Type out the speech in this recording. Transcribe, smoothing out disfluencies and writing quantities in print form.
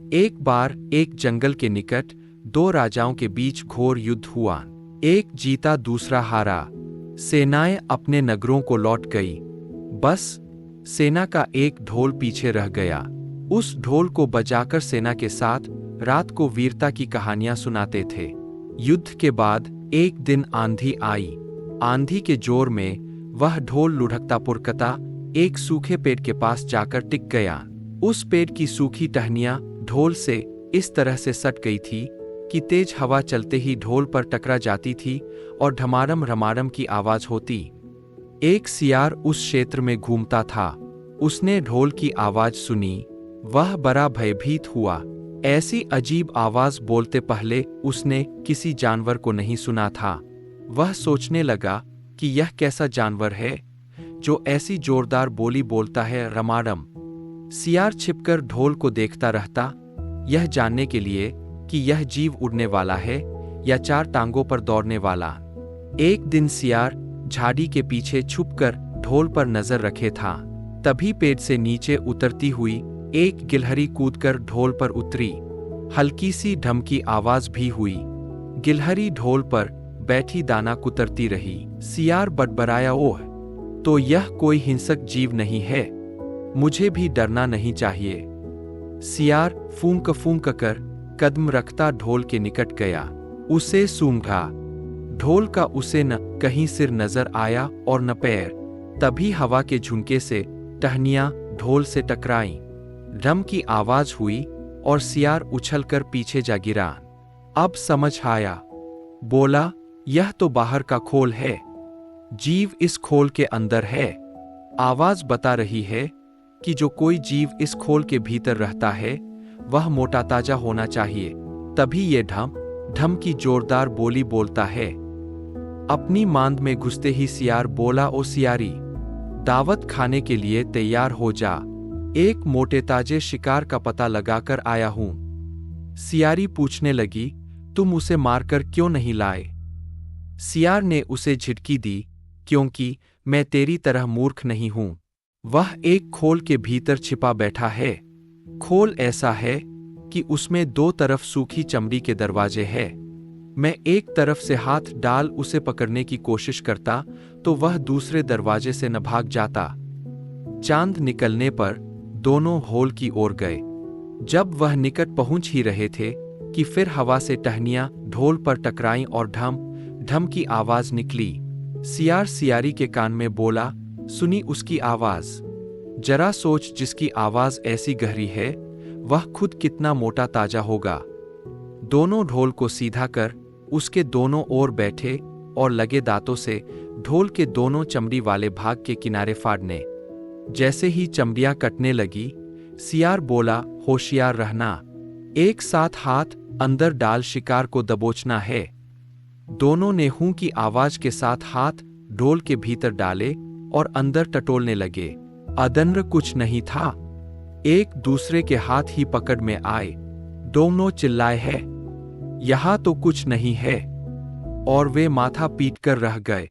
एक बार एक जंगल के निकट दो राजाओं के बीच घोर युद्ध हुआ। एक जीता दूसरा हारा। सेनाएं अपने नगरों को लौट गई। बस सेना का एक ढोल पीछे रह गया। उस ढोल को बजाकर सेना के साथ रात को वीरता की कहानियां सुनाते थे। युद्ध के बाद एक दिन आंधी आई। आंधी के जोर में वह ढोल लुढ़कता पुरकता एक सूखे पेड़ के पास जाकर टिक गया। उस पेड़ की सूखी टहनियां ढोल से इस तरह से सट गई थी कि तेज हवा चलते ही ढोल पर टकरा जाती थी और ढमारम रमारम की आवाज होती। एक सियार उस क्षेत्र में घूमता था। उसने ढोल की आवाज सुनी। वह बड़ा भयभीत हुआ। ऐसी अजीब आवाज बोलते पहले उसने किसी जानवर को नहीं सुना था। वह सोचने लगा कि यह कैसा जानवर है जो ऐसी जोरदार बोली बोलता है, रमारम। सियार छिपकर ढोल को देखता रहता, यह जानने के लिए कि यह जीव उड़ने वाला है या चार टांगों पर दौड़ने वाला। एक दिन सियार झाड़ी के पीछे छुपकर ढोल पर नजर रखे था। तभी पेड़ से नीचे उतरती हुई एक गिलहरी कूदकर ढोल पर उतरी। हल्की सी ढमकी आवाज भी हुई। गिलहरी ढोल पर बैठी दाना कुतरती रही। सियार बड़बड़ाया, ओह, तो यह कोई हिंसक जीव नहीं है, मुझे भी डरना नहीं चाहिए। सियार फूंक फूंक कर कदम रखता ढोल के निकट गया। उसे सूंघा। ढोल का उसे न कहीं सिर नजर आया और न पैर। तभी हवा के झुंके से टहनियां ढोल से टकराईं। ड्रम की आवाज हुई और सियार उछलकर पीछे जा गिरा। अब समझ आया। बोला, यह तो बाहर का खोल है, जीव इस खोल के अंदर है। आवाज बता रही है कि जो कोई जीव इस खोल के भीतर रहता है वह मोटा ताजा होना चाहिए, तभी ये ढम ढम की जोरदार बोली बोलता है। अपनी मांद में घुसते ही सियार बोला, ओ सियारी, दावत खाने के लिए तैयार हो जा। एक मोटे ताजे शिकार का पता लगाकर आया हूं। सियारी पूछने लगी, तुम उसे मारकर क्यों नहीं लाए? सियार ने उसे झिटकी दी, क्योंकि मैं तेरी तरह मूर्ख नहीं हूं। वह एक खोल के भीतर छिपा बैठा है। खोल ऐसा है कि उसमें दो तरफ सूखी चमड़ी के दरवाजे हैं। मैं एक तरफ से हाथ डाल उसे पकड़ने की कोशिश करता तो वह दूसरे दरवाजे से न भाग जाता। चांद निकलने पर दोनों होल की ओर गए। जब वह निकट पहुंच ही रहे थे कि फिर हवा से टहनियां ढोल पर टकराईं और ढम ढम की आवाज निकली। सियार सियारी के कान में बोला, सुनी उसकी आवाज? जरा सोच, जिसकी आवाज ऐसी गहरी है वह खुद कितना मोटा ताजा होगा। दोनों ढोल को सीधा कर उसके दोनों ओर बैठे और लगे दांतों से ढोल के दोनों चमड़ी वाले भाग के किनारे फाड़ने। जैसे ही चमड़ियां कटने लगी, सियार बोला, होशियार रहना, एक साथ हाथ अंदर डाल शिकार को दबोचना है। दोनों ने हूं की आवाज के साथ हाथ ढोल के भीतर डाले और अंदर टटोलने लगे। अदन्र कुछ नहीं था। एक दूसरे के हाथ ही पकड़ में आए। दोनों चिल्लाए, है यहां तो कुछ नहीं है, और वे माथा पीट कर रह गए।